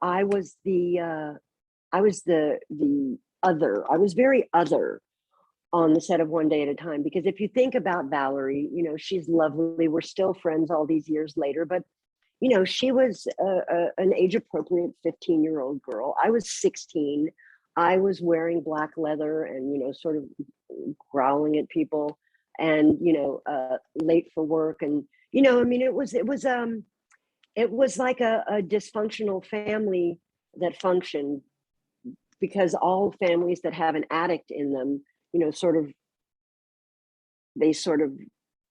I was the other. I was very other on the set of One Day at a Time, because if you think about Valerie, she's lovely. We're still friends all these years later, but she was an age appropriate 15-year-old girl. I was 16. I was wearing black leather and, sort of growling at people and, late for work. And, it was like a dysfunctional family that functioned, because all families that have an addict in them, they sort of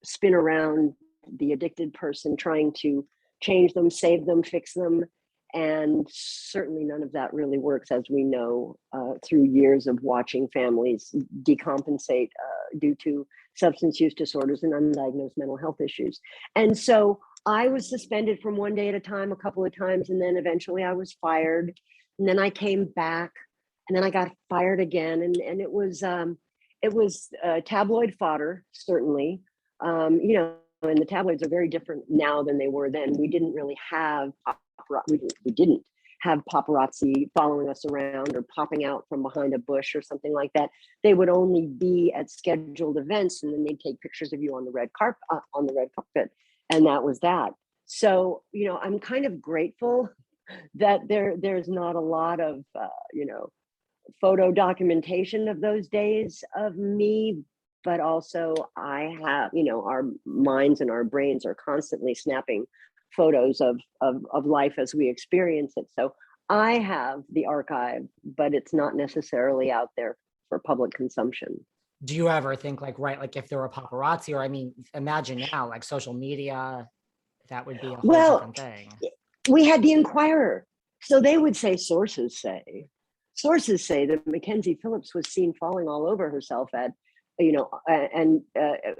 spin around the addicted person, trying to change them, save them, fix them. And certainly none of that really works, as we know, through years of watching families decompensate due to substance use disorders and undiagnosed mental health issues. And so I was suspended from One Day at a Time a couple of times, and then eventually I was fired. And then I came back, and then I got fired again. And it was tabloid fodder, certainly. And the tabloids are very different now than they were then. We didn't really have we didn't have paparazzi following us around or popping out from behind a bush or something like that. They would only be at scheduled events, and then they'd take pictures of you on the red carpet, and that was that. So, I'm kind of grateful that there's not a lot of photo documentation of those days of me, but also I have, our minds and our brains are constantly snapping photos of life as we experience it. So I have the archive, but it's not necessarily out there for public consumption. Do you ever think like if there were paparazzi, or imagine now, like social media, that would be a whole different thing. We had the Inquirer. So they would say, sources say that Mackenzie Phillips was seen falling all over herself at,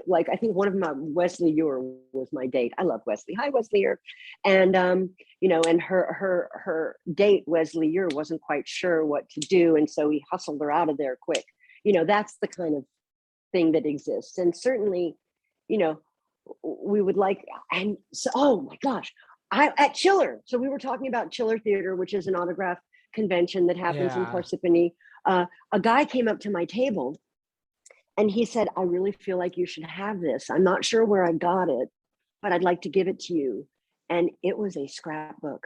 like, I think one of them, Wesley Ure was my date. I love Wesley. Hi, Wesley Ure. And, and her date, Wesley Ure, wasn't quite sure what to do. And so he hustled her out of there quick. That's the kind of thing that exists. And certainly, we would like, and so, oh my gosh, at Chiller. So we were talking about Chiller Theater, which is an autograph convention that happens in Parsippany. A guy came up to my table and he said, I really feel like you should have this. I'm not sure where I got it, but I'd like to give it to you. And it was a scrapbook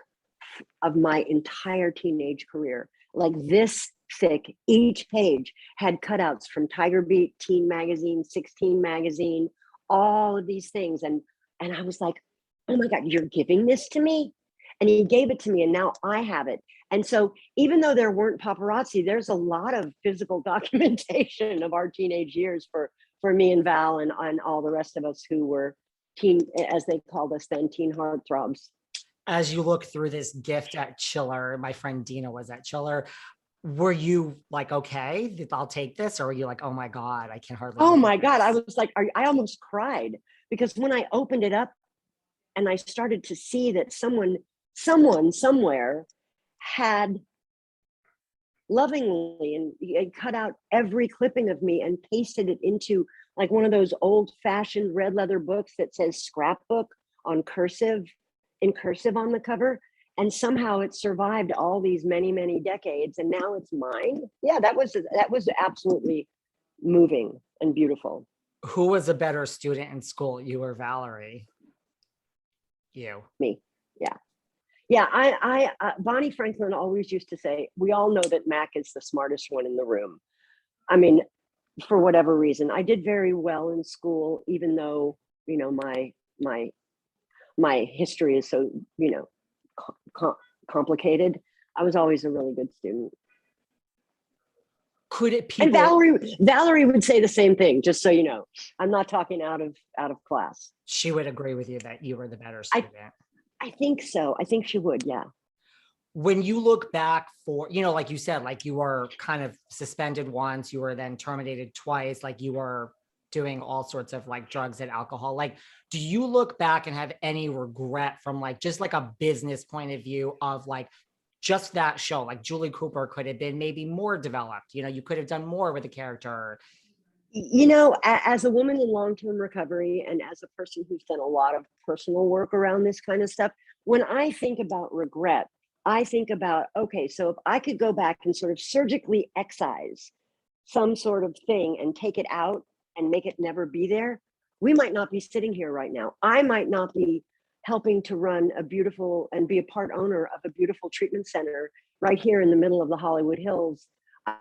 of my entire teenage career, like this thick. Each page had cutouts from Tiger Beat, Teen Magazine, 16 Magazine, all of these things. And I was like, oh my God, you're giving this to me? And he gave it to me, and now I have it. And so even though there weren't paparazzi, there's a lot of physical documentation of our teenage years for me and Val and all the rest of us who were teen, as they called us then, teen heartthrobs. As you look through this gift at Chiller, my friend Dina was at Chiller. Were you like, okay, I'll take this? Or were you like, oh my God, I can hardly. Oh my God. I was like, I almost cried, because when I opened it up and I started to see that someone somewhere had lovingly and cut out every clipping of me and pasted it into like one of those old fashioned red leather books that says scrapbook in cursive on the cover. And somehow it survived all these many, many decades. And now it's mine. Yeah, that was absolutely moving and beautiful. Who was a better student in school, you or Valerie? You. Me. Yeah. Yeah, I Bonnie Franklin always used to say, we all know that Mac is the smartest one in the room. I mean, for whatever reason, I did very well in school, even though, my history is so, complicated. I was always a really good student. Could it And Valerie would say the same thing, just so you know. I'm not talking out of class. She would agree with you that you were the better student. I think so. I think she would, yeah. When you look back for, like you said, like you were kind of suspended once, you were then terminated twice, like you were doing all sorts of like drugs and alcohol. Like, do you look back and have any regret from like, just like a business point of view of like, just that show? Like Julie Cooper could have been maybe more developed, you could have done more with the character. As a woman in long-term recovery and as a person who's done a lot of personal work around this kind of stuff, when I think about regret, I think about, okay, so if I could go back and sort of surgically excise some sort of thing and take it out and make it never be there, we might not be sitting here right now. I might not be helping to run a beautiful and be a part owner of a beautiful treatment center right here in the middle of the Hollywood Hills.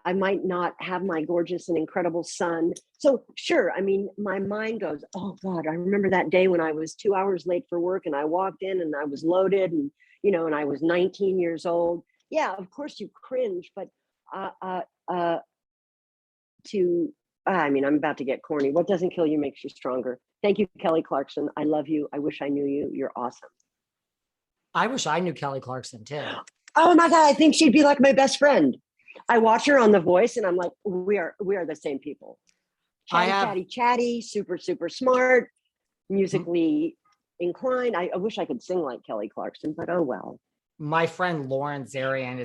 I might not have my gorgeous and incredible son. So sure, I mean, my mind goes, oh God, I remember that day when I was 2 hours late for work and I walked in and I was loaded and, and I was 19 years old. Yeah, of course you cringe, but I mean, I'm about to get corny. What doesn't kill you makes you stronger. Thank you, Kelly Clarkson. I love you. I wish I knew you. You're awesome. I wish I knew Kelly Clarkson too. Oh my God, I think she'd be like my best friend. I watch her on The Voice and I'm like, we are the same people. Chatty, super, super smart, musically inclined. I wish I could sing like Kelly Clarkson, but oh well. My friend Lauren Zarian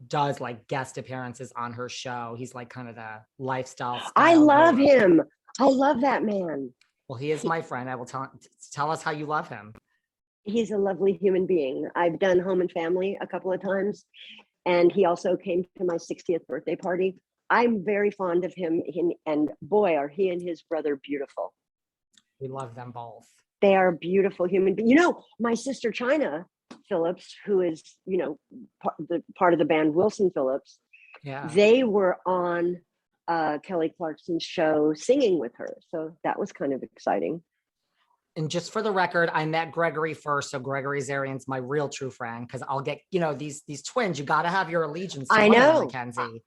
does guest appearances on her show. He's like kind of the lifestyle style. I love him. I love that man. Well, he is my friend. I will tell us how you love him. He's a lovely human being. I've done Home and Family a couple of times, and he also came to my 60th birthday party. I'm very fond of him, and boy, are he and his brother beautiful. We love them both. They are beautiful human beings. My sister China Phillips, who is, part of the band Wilson Phillips, they were on Kelly Clarkson's show singing with her. So that was kind of exciting. And just for the record, I met Gregory first. So Gregory Zarian's my real true friend, because I'll get, these twins, you got to have your allegiance to I know, Mackenzie.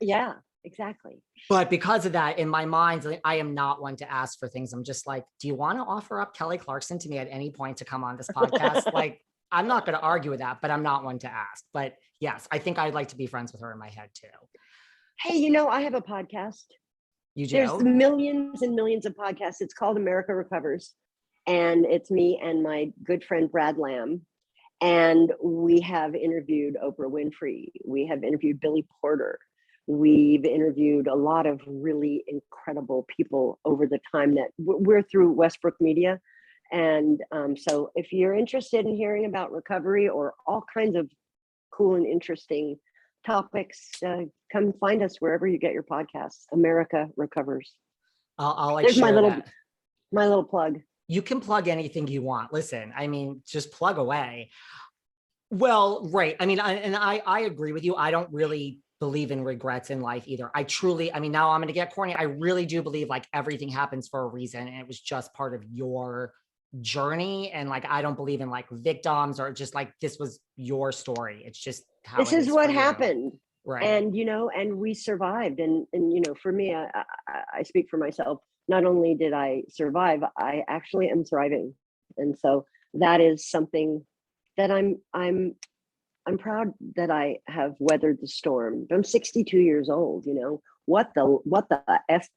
Yeah, exactly. But because of that, in my mind, I am not one to ask for things. I'm just like, do you want to offer up Kelly Clarkson to me at any point to come on this podcast? I'm not going to argue with that, but I'm not one to ask. But yes, I think I'd like to be friends with her in my head too. Hey, I have a podcast. You do? There's millions and millions of podcasts. It's called America Recovers. And it's me and my good friend, Brad Lamb. And we have interviewed Oprah Winfrey. We have interviewed Billy Porter. We've interviewed a lot of really incredible people over the time that we're through Westbrook Media. And so if you're interested in hearing about recovery or all kinds of cool and interesting topics, come find us wherever you get your podcasts. America Recovers. I'll There's share my little plug. You can plug anything you want. Listen, I mean, just plug away. Well, right. I mean, I agree with you. I don't really believe in regrets in life either. Now I'm going to get corny. I really do believe everything happens for a reason. And it was just part of your journey. And I don't believe in victims or just this was your story. It's just how this is what happened. Right. And, and we survived. And for me, I speak for myself. Not only did I survive, I actually am thriving. And so that is something that I'm proud that I have weathered the storm. I'm 62 years old, what the F